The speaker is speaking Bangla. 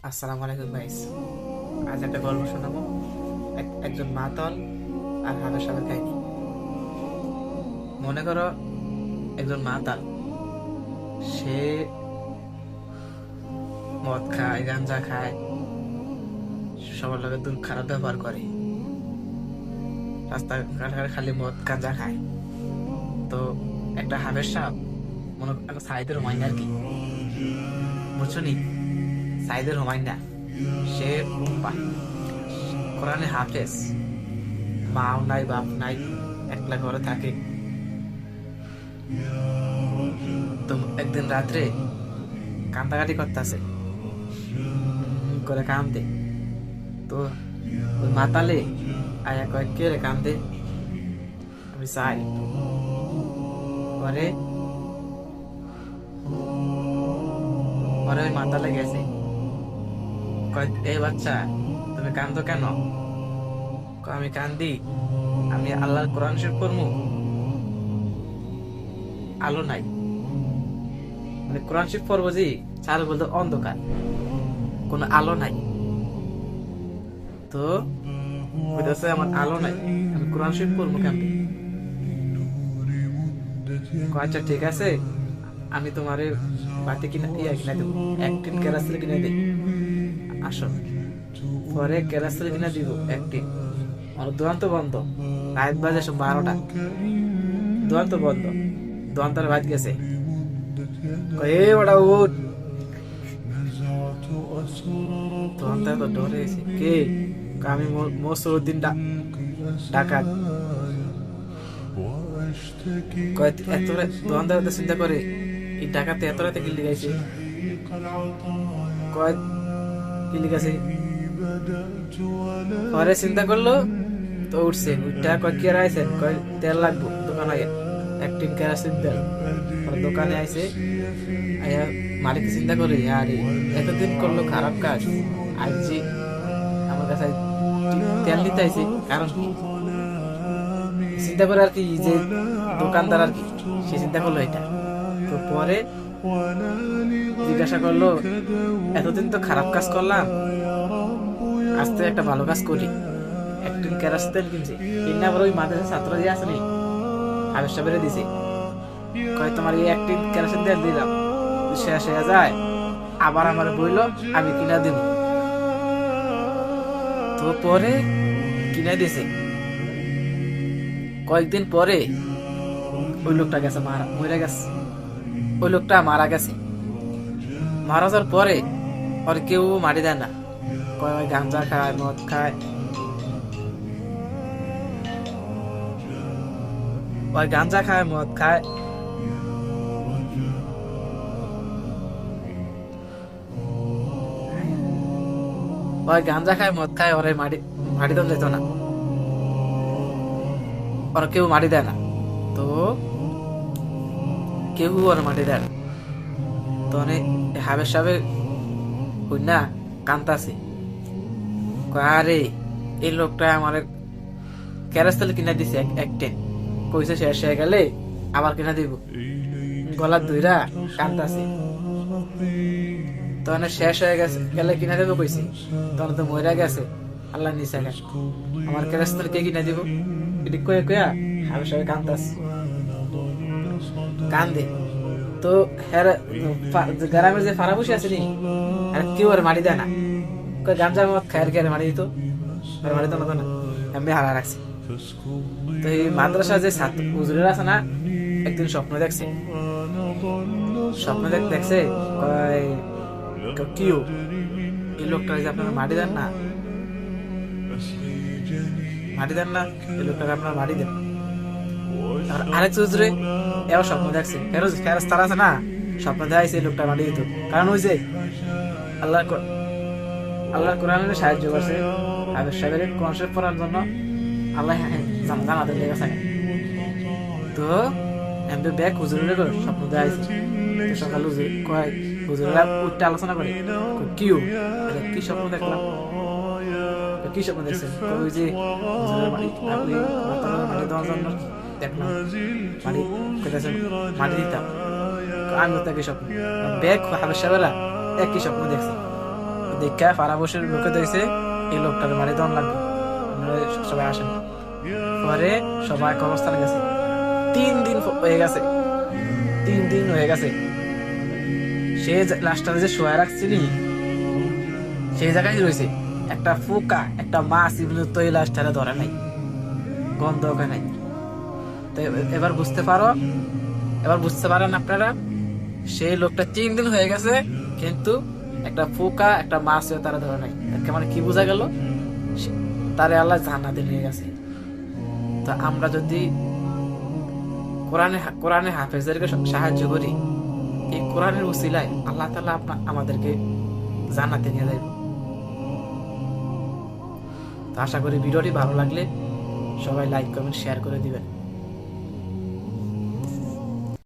আসসালামু আলাইকুম গাইস। আজ একটা গল্প শোনাবো। একজন মাতাল আর হাবের সাপের কাহিনী। মনে করো একজন মাতাল, সে মদ খায়, গাঞ্জা খায়, সবার লগে খারাপ ব্যবহার করে, রাস্তাঘাটে খালি মদ গাঞ্জা খায়। তো একটা হাবের সাপ, মনে করো সাইদের হুমায়ুন আর কি, বুঝছো নি? সাইদের হুমায়ুন না, সে কোরআনে হাফেজ, মাও নাই বাপ নাই, একলা ঘরে থাকে। তো একদিন রাত্রে কান্দাকাটি করতেছে, করে কান্দে। তো ওই মাতালে আয়া কয়, কে রে কান্দে? আমি চাই। পরে পরে ওই মাতালে গেছে, কয়, এই বাচ্চা তুমি কান্দো কেন? কয়, আমি কান্দি, আমি আল্লাহর কোরআন শরীফ পড়মু, আলো নাই। মানে কোরআন শরীফ পড়বো জি, চার বলতে অন্ধকার, কোনো আলো নাই। তো বলতেছে আমার আলো নাই, আমি কোরআন শরীফ পড়বো কেমনে? আচ্ছা ঠিক আছে, আমি তোমার বাতি কিনা কিনা দেবো, এক টিন কেরাসিন কিনে দিই, আসো। পরে কেরাসিন কিনা দিব এক টিন। আমার দোকান তো বন্ধ, রাত বাজে 12টা, দোকান তো বন্ধ, দোকান তার বাজ গেছে। এ ওটা উঠ, দোকান তো ডরে গেছে। কে? আমি মসরুদ্দিন ডাকাত। এত দোকানদার চিন্তা করে, এই ডাকাতে এত রাতে কিল্লি গাইছে, কয় কিল্লি গাছে। পরে চিন্তা করলো, তো উঠছে, উঠটা কয় কি আইছে, কয় তেল লাগবো দোকানে, এক টিন কেরাসিন তেল। দোকানে আইছে, আয়া মালিক চিন্তা করে, আরে এতদিন করলো খারাপ কাজ, আজ যে আমার কাছে তেল নিতে আইছে, কারণ কি? চিন্তা করে আর কি, যে দোকানদার আর কি, সে চিন্তা করলো এটা। তো পরে জিজ্ঞাসা করলো, এতদিন তো খারাপ কাজ করলাম, আজ তো একটা ভালো কাজ করি, একদিন কেরাসিন তেল কিনছি, কিনে আবার ওই মাদ্রাসার ছাত্র যে আছে নি, হাবের সাহেবের দিছে। কয়, তোমার এই একদিন কেরাসিন তেল দিলাম, শেষ হয়ে যায়, আবার আমার বইলো আমি কিনা দিব। তো পরে কিনে দিছে। কয়েকদিন পরে ওই লোকটা গেছে, মরে গেছে। ওই লোকটা মারা গেছে। মারা যাওয়ার পরে ওর কেউ মারি দেয় না, কয় গাঞ্জা খায়, মদ খায়, ওই গাঞ্জা খায়, মদ খায়। ওই গাঞ্জা খায়, মদ খায়, ওরে মারি দেওয়া যেত না, ওর কেউ মারি দেয় না। তো কেউ ওর মাটি দেয় না। তো হাবের সাহেব হই না কান্তাছে, আরে এই লোকটা আমার কেরাসিন কিনা দিছে এক টেন, কইছে শেষ হয়ে গেলে আবার কিনা দিব, গলা ধইরা কান্তাছে। তখন শেষ হয়ে গেছে গেলে কিনা দেবো কইছে, তখন তো মরে গেছে, আল্লাহ নিচে আমার কেরাসিন কে কিনা দিব, এটি কয়ে কয়া হাবের সাহেব কান্তাছে, কান্দে। তো গ্রামের যে ফারাবুসি আছে নি, আর কেউ আর মারি দেয় না, গামজা মত খায়ের খেয়ে মারি দিত, মারি দিত না, এমনি হারা রাখছে। তো এই মাদ্রাসা যে ছাত্র হুজুরের আছে না, একদিন স্বপ্ন দেখছে, দেখছে কিউ এই লোকটা যে আপনারা মারি দেন না, এই লোকটাকে আপনারা মারি দেন। আরেক হুজুরে এও স্বপ্ন দেখছে, ফেরেশতারা আছে না, স্বপ্ন দেখাইছে এই লোকটা মারি দিত, কারণ ওই যে আল্লাহর কোরআনের সাহায্য করছে, হাবিব সাহেবের কোরআন শরীফ পড়ার জন্য আল্লাহ জানাতে লেগেছে। তো এমনি ব্যাগ হুজুরের স্বপ্ন দেখাইছে। সকাল হুজুরেরা উঠতে আলোচনা করে, কি স্বপ্ন দেখলাম, কি স্বপ্ন দেখছেন? ওই যে হুজুরের মাটি দেওয়ার জন্য দেখলাম, মাটি দিতাম, আমি তো একই স্বপ্ন। ব্যাগ হাবের সাহেবেরা একই স্বপ্ন দেখছে। দেখা ফারাবসের লোকে দিয়েছে এই লোকটাকে মারি দন লাগবে, আপনারা সবাই আসেন। পরে সবাই কবরস্থানে গেছে, 3 দিন হয়ে গেছে, 3 দিন হয়ে গেছে। সে লাস্টটা যে শোয়া রাখছিলি সেই জায়গায় রয়েছে, একটা পোকা একটা মাছ এগুলো তো এই লাস্টটা ধরে নাই, গন্ধ ওকে নাই। তো এবার বুঝতে পারেন আপনারা, সেই লোকটা 3 দিন হয়ে গেছে কিন্তু একটা পোকা একটা মাছ তারা ধরে নাই। মানে কি বোঝা গেল, তারে আল্লাহ জান্নাতে নিয়ে গেছে। তো আমরা যদি কোরআনে হাফেজদেরকে সাহায্য করি, এই কোরআনের উসিলায় আল্লাহ তাআলা আমাদেরকে জান্নাতে নিয়ে যাবে। তো আশা করি ভিডিওটি ভালো লাগলে সবাই লাইক কমেন্ট শেয়ার করে দিবেন।